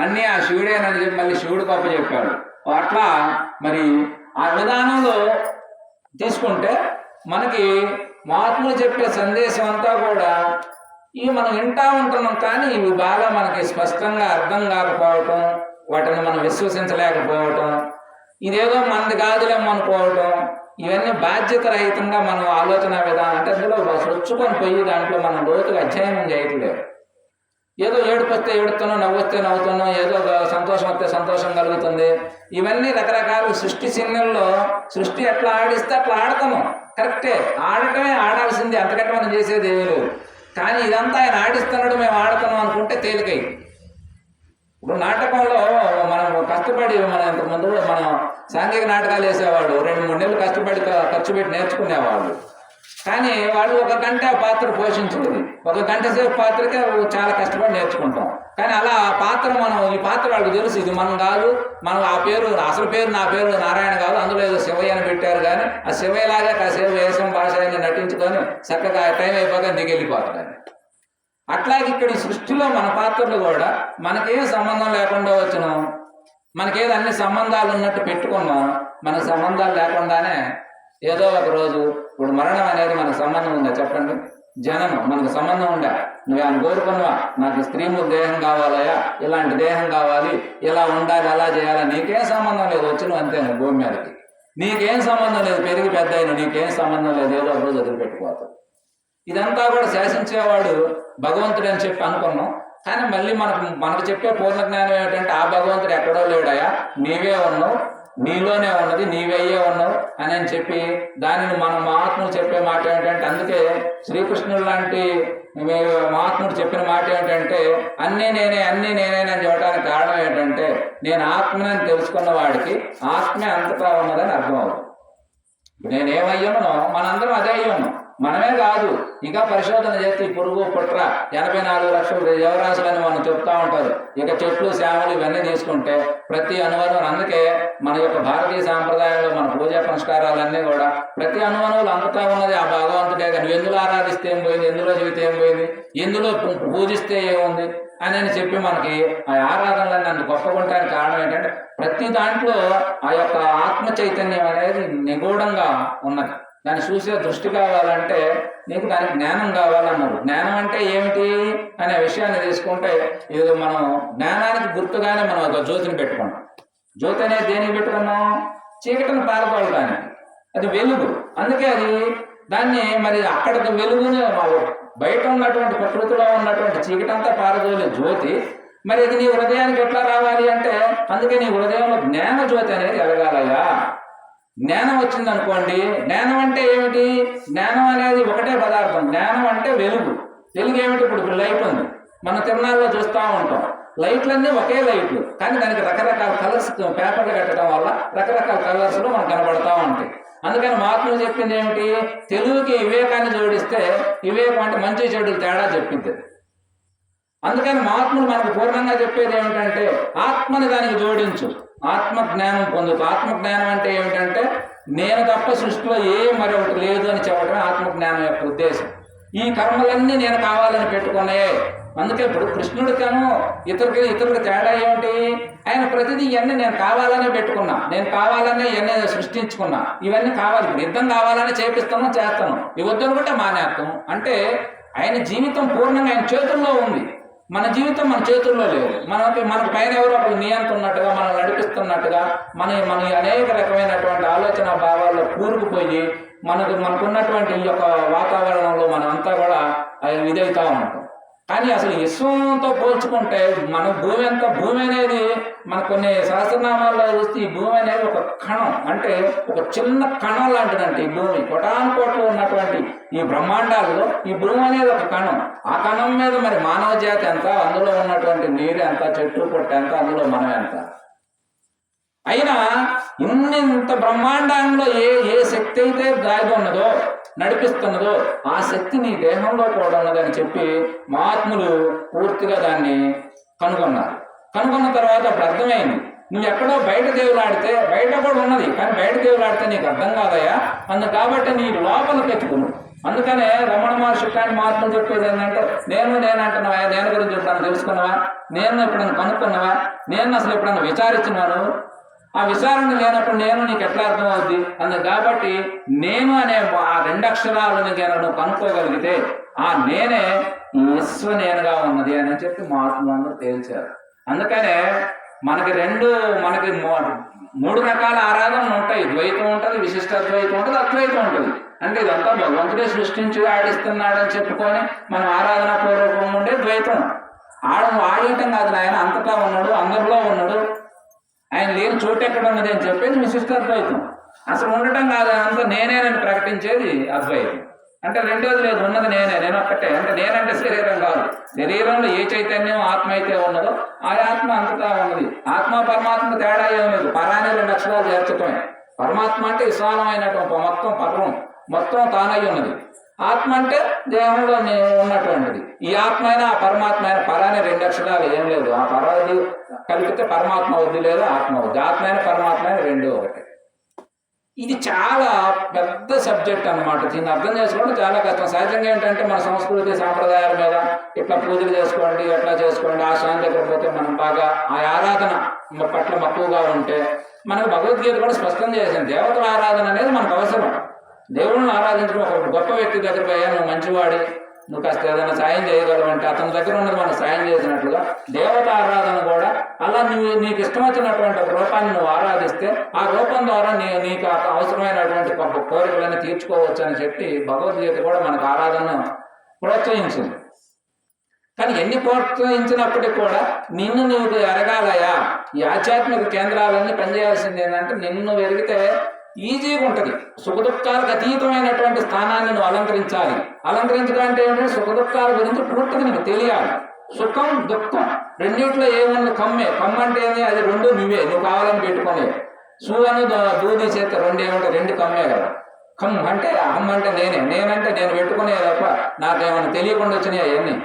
అన్నీ ఆ శివుడేనని చెప్పి మళ్ళీ శివుడు గొప్ప చెప్పాడు. అట్లా మరి ఆ విధానంలో తీసుకుంటే మనకి మహాత్ములు చెప్పే సందేశం అంతా కూడా ఇవి మనం వింటా ఉంటున్నాం, కానీ ఇవి బాగా మనకి స్పష్టంగా అర్థం కాకపోవటం, వాటిని మనం విశ్వసించలేకపోవటం, ఇదేదో మనది కాదులేమో అనుకోవటం, ఇవన్నీ బాధ్యత రహితంగా మనం ఆలోచన విధానం అంటే అందులో సొచ్చుకొని పోయి దాంట్లో మనం లోతుగా అధ్యయనం చేయట్లేదు. ఏదో ఏడుపు వస్తే ఏడుతున్నాం, నవ్వు వస్తే నవ్వుతున్నాం, ఏదో సంతోషం వస్తే సంతోషం కలుగుతుంది. ఇవన్నీ రకరకాల సృష్టి చిహ్నంలో సృష్టి ఎట్లా ఆడిస్తే అట్లా ఆడతాము, కరెక్టే, ఆడటమే ఆడాల్సింది, అంతకంటే మనం చేసేది ఏమీ లేదు. కానీ ఇదంతా ఆయన ఆడిస్తున్నాడు, మేము ఆడుతున్నాం అనుకుంటే తేలికై. ఇప్పుడు నాటకంలో మనం కష్టపడి మన ఇంతకుముందు మనం సాంఘిక నాటకాలు వేసేవాడు 2-3 నెలలు కష్టపడి ఖర్చు పెట్టి నేర్చుకునేవాళ్ళు. కానీ వాళ్ళు 1 గంట పాత్ర పోషించేది, 1 గంట సేపు పాత్రకే చాలా కష్టపడి నేర్చుకుంటాం. కానీ అలా పాత్ర మనం ఈ పాత్ర వాళ్ళకి తెలుసు, ఇది మనం కాదు, మనం ఆ పేరు అసలు పేరు నా పేరు నారాయణ కాదు, అందులో ఏదో శివయ్య అని పెట్టారు, కానీ ఆ శివయ్యలాగా కాసేపు వేషం భాష అని నటించుకొని చక్కగా టైం అయిపోగా దిగెళ్ళిపోతారు. అట్లాగే ఇక్కడ ఈ సృష్టిలో మన పాత్రలు కూడా మనకేం సంబంధం లేకుండా వచ్చినాం, మనకేదో అన్ని సంబంధాలు ఉన్నట్టు పెట్టుకున్నాం. మనకు సంబంధాలు లేకుండానే ఏదో ఒక రోజు, ఇప్పుడు మరణం అనేది మనకు సంబంధం ఉందా చెప్పండి? జననం మనకు సంబంధం ఉందా? నువ్వేమైనా కోరుకున్నావా, నాకు స్త్రీము దేహం కావాలయా, ఇలాంటి దేహం కావాలి, ఇలా ఉండాలి, అలా చేయాలి, నీకేం సంబంధం లేదు, వచ్చిన అంతే నువ్వు భూమి మీదకి, నీకేం సంబంధం లేదు, పెరిగి పెద్ద అయిన నీకేం సంబంధం లేదు, ఏదో ఒక రోజు వదిలిపెట్టుకోతావు. ఇదంతా కూడా శాసించేవాడు భగవంతుడు అని చెప్పి అనుకున్నాం. కానీ మళ్ళీ మనకు చెప్పే పూర్ణ జ్ఞానం ఏమిటంటే ఆ భగవంతుడు ఎక్కడో లేడయా, నీవే ఉన్నావు, నీలోనే ఉన్నది, నీవయ్యే ఉన్నావు అని చెప్పి దానిని మన మహాత్ముడు చెప్పే మాట ఏంటంటే, అందుకే శ్రీకృష్ణుడు లాంటి మహాత్ముడు చెప్పిన మాట ఏంటంటే అన్నీ నేనే అని చెప్పడానికి కారణం ఏంటంటే, నేను ఆత్మని తెలుసుకున్న వాడికి ఆత్మే అంతటా ఉన్నదని అర్థం అవుతుంది. నేనేమయ్యామో మనందరం అదే అయ్యాము, మనమే కాదు, ఇంకా పరిశోధన చేస్తే పురుగు పుట్ర 84 లక్షల జీవరాశులని మనం చెప్తా ఉంటారు. ఇక చెట్లు శ్యామలు ఇవన్నీ తీసుకుంటే ప్రతి అనువనం, అందుకే మన యొక్క భారతీయ సాంప్రదాయంలో మన పూజా పునస్కారాలన్నీ కూడా ప్రతి అనువనంలో అంతటా ఉన్నది ఆ భగవంతుడే. కానీ ఎందులో ఆరాధిస్తే ఏం పోయింది, ఎందులో జీవితం ఏం పోయింది, ఎందులో పూజిస్తే ఏముంది అని చెప్పి మనకి ఆ ఆరాధనలన్నీ అంత గొప్పగుంటానికి కారణం ఏంటంటే ప్రతి దాంట్లో ఆ యొక్క ఆత్మ చైతన్యం అనేది నిగూఢంగా ఉన్నది. దాన్ని చూసే దృష్టి కావాలంటే నీకు దానికి జ్ఞానం కావాలన్నారు. జ్ఞానం అంటే ఏమిటి అనే విషయాన్ని తీసుకుంటే, ఇది మనం జ్ఞానానికి గుర్తుగానే మనం ఒక జ్యోతిని పెట్టుకున్నాం. జ్యోతి అనేది దేనికి పెట్టుకున్నాం? చీకటిని పారదోలడానికి, అది వెలుగు. అందుకే అది దాన్ని మరి అక్కడికి వెలుగుని బయట ఉన్నటువంటి ప్రకృతిలో ఉన్నటువంటి చీకటంతా పారదోలే జ్యోతి. మరి ఇది నీ హృదయానికి ఎట్లా రావాలి అంటే, అందుకే నీ హృదయంలో జ్ఞాన జ్యోతి అనేది ఎలగాలయ్యా. జ్ఞానం వచ్చింది అనుకోండి, జ్ఞానం అంటే ఏమిటి? జ్ఞానం అనేది ఒకటే పదార్థం. జ్ఞానం అంటే వెలుగు. వెలుగు ఏమిటి? ఇప్పుడు లైట్ ఉంది, మనం తిరునాళ్ళలో చూస్తూ ఉంటాం, లైట్లన్నీ ఒకే లైట్లు, కానీ దానికి రకరకాల కలర్స్ పేపర్లు కట్టడం వల్ల రకరకాల కలర్స్లో మనకు కనబడతా ఉంటాయి. అందుకని మహాత్ములు చెప్పింది ఏమిటి? తెలుగుకి వివేకాన్ని జోడిస్తే వివేకం అంటే మంచి చెడులు తేడా చెప్పింది. అందుకని మహాత్ములు మనకు పూర్ణంగా చెప్పేది ఏమిటంటే ఆత్మని దానికి జోడించు, ఆత్మ జ్ఞానం పొందుతూ. ఆత్మ జ్ఞానం అంటే ఏమిటంటే నేను తప్ప సృష్టిలో మరొకటి లేదు అని చెప్పడమే ఆత్మజ్ఞానం యొక్క ఉద్దేశం. ఈ కర్మలన్నీ నేను కావాలని పెట్టుకున్నాయే. అందుకే ఇప్పుడు కృష్ణుడికేమో ఇతరులకు తేడా ఏమిటి? ఆయన ప్రతిదీ ఇవన్నీ నేను కావాలనే పెట్టుకున్నా, నేను కావాలనే ఇవన్నీ సృష్టించుకున్నా, ఇవన్నీ కావాలి, ఇప్పుడు యుద్ధం కావాలని చేపిస్తాను, చేస్తాను, ఇవి వద్దనుకుంటే మానేస్తాం. అంటే ఆయన జీవితం పూర్ణంగా ఆయన చేతుల్లో ఉంది, మన జీవితం మన చేతుల్లో లేదు. మనకు పైన ఎవరో ఒకరు నియంత్రణ ఉన్నట్టుగా, మనం నడిపిస్తున్నట్టుగా మన అనేక రకమైనటువంటి ఆలోచన భావాల్లో కూరుకుపోయి మనకున్నటువంటి ఈ యొక్క వాతావరణంలో మనం అంతా కూడా ఇదవుతా ఉంటాం. కానీ అసలు విశ్వంతో పోల్చుకుంటే మన భూమి అనేది మన కొన్ని సహస్రనామాల్లో చూస్తే ఈ భూమి అనేది ఒక కణం, అంటే ఒక చిన్న కణం లాంటిదంటే ఈ భూమి కోటానుకోట్లు ఉన్నటువంటి ఈ బ్రహ్మాండాల్లో ఈ భూమి అనేది ఒక కణం. ఆ కణం మీద మరి మానవ జాతి ఎంత, అందులో ఉన్నటువంటి నీరు ఎంత, చెట్టు పొట్టు ఎంత, అందులో మనం ఎంత. అయినా ఇంత బ్రహ్మాండంలో ఏ శక్తి అయితే దాగి ఉన్నదో, నడిపిస్తున్నదో, ఆ శక్తి నీ దేహంలో కూడా ఉన్నదని చెప్పి మహాత్ములు పూర్తిగా దాన్ని కనుగొన్నారు. కనుగొన్న తర్వాత అప్పుడు అర్థమైంది, నువ్వు ఎక్కడో బయట దేవులాడితే బయట కూడా ఉన్నది, కానీ బయట దేవులాడితే నీకు అర్థం కాదయా. కాబట్టి నీ లోపల పెట్టుకును. అందుకనే రమణ మహర్షి కానీ మహాత్ములు చెప్పేది ఏంటంటే నేను అంటున్నావా, నేను గురించి చెప్తాను తెలుసుకున్నావా, నేను ఎప్పుడైనా కనుక్కున్నావా, నేను అసలు ఎప్పుడన్నా విచారించినాను? ఆ విచారణ లేనప్పుడు నేను నీకు ఎట్లా అర్థం అవుద్ది కాబట్టి నేను అనే ఆ రెండు అక్షరాలను నువ్వు కనుక్కోగలిగితే ఆ నేనే నేనుగా ఉన్నది అని చెప్పి మహాత్ములందరూ తేల్చారు. అందుకనే మనకి మూడు రకాల ఆరాధనలు ఉంటాయి. ద్వైతం ఉంటుంది, విశిష్ట ద్వైతం ఉంటుంది, అద్వైతం ఉంటుంది. అంటే ఇదంతా భగవంతుడే సృష్టించి ఆడిస్తున్నాడని చెప్పుకొని మనం ఆరాధన పూర్వకం ఉండే ద్వైతం. ఆడటం కాదు, ఆయన అంతటా ఉన్నాడు, అందరిలో ఉన్నాడు, ఆయన లేని చోటు ఎక్కడ ఉన్నది అని చెప్పేది విశిష్ట అద్వైతం. అసలు ఉండటం కాదు, అంతా నేనేనని ప్రకటించేది అద్వైతం. అంటే రెండోది లేదు, ఉన్నది నేను ఒక్కటే. అంటే నేనంటే శరీరం కాదు, శరీరంలో ఏ చైతన్యం ఆత్మ అయితే ఉన్నదో ఆ ఆత్మ అంతటా ఉన్నది. ఆత్మ పరమాత్మ తేడా ఏం లేదు, పరాని రెండు అక్షరాలు చేర్చటమే. పరమాత్మ అంటే విశాలమైనటువంటి మొత్తం పర్వం, మొత్తం తానై ఉన్నది. ఆత్మ అంటే దేహంలో ఉన్నటువంటిది. ఈ ఆత్మ అయినా ఆ పరమాత్మ అయినా పరాని రెండు అక్షరాలు ఏం లేదు. ఆ పరాది కలిపితే పరమాత్మ వద్దు, లేదు ఆత్మ వద్దు. ఆత్మ అయినా పరమాత్మ అయినా రెండు ఒకటి. ఇది చాలా పెద్ద సబ్జెక్ట్ అన్నమాట. దీన్ని అర్థం చేసుకోవడం చాలా కష్టం. సహజంగా ఏంటంటే మన సంస్కృతి సాంప్రదాయాల మీద ఇట్లా పూజలు చేసుకోండి, ఎట్లా చేసుకోండి, ఆ శాంతి దగ్గర పోతే మనం బాగా ఆ ఆరాధన పట్ల మక్కువగా ఉంటే మనకు భగవద్గీత కూడా స్పష్టం చేసింది. దేవతల ఆరాధన అనేది మనకు అవసరం. దేవుళ్ళని ఆరాధించడం ఒక గొప్ప వ్యక్తి దగ్గర పోయా నువ్వు మంచివాడి, నువ్వు కాస్త ఏదైనా సాయం చేయగలవంటే అతని దగ్గర ఉన్నది మనం సాయం చేసినట్లుగా దేవత ఆరాధన కూడా అలా నీకు ఇష్టం వచ్చినటువంటి రూపాన్ని నువ్వు ఆరాధిస్తే ఆ రూపం ద్వారా నీకు అవసరమైనటువంటి కోరికలన్నీ తీర్చుకోవచ్చు అని చెప్పి భగవద్గీత కూడా మనకు ఆరాధనను ప్రోత్సహించింది. కానీ ఎన్ని ప్రోత్సహించినప్పటికీ కూడా నిన్ను నువ్వు ఎరగాలయా, ఈ ఆధ్యాత్మిక కేంద్రాలన్నీ పనిచేయాల్సింది ఏంటంటే నిన్ను వెలిగితే ఈజీగా ఉంటుంది. సుఖదుఖాలకు అతీతమైనటువంటి స్థానాన్ని నువ్వు అలంకరించాలి. అలంకరించడం అంటే ఏంటంటే సుఖదుఖాల గురించి పూర్తిగా నీకు తెలియాలి. సుఖం దుఃఖం రెండింటిలో ఏమన్నా కమ్మే. అంటే ఏంది, అది రెండు నువ్వు కావాలని పెట్టుకునే. అని దూది చేస్తే రెండు ఏమంటే రెండు కమ్మే కదా. అంటే అహం అంటే నేనంటే నేను పెట్టుకునే తప్ప నాకేమన్నా తెలియకుండా వచ్చినాయి అవన్నీ.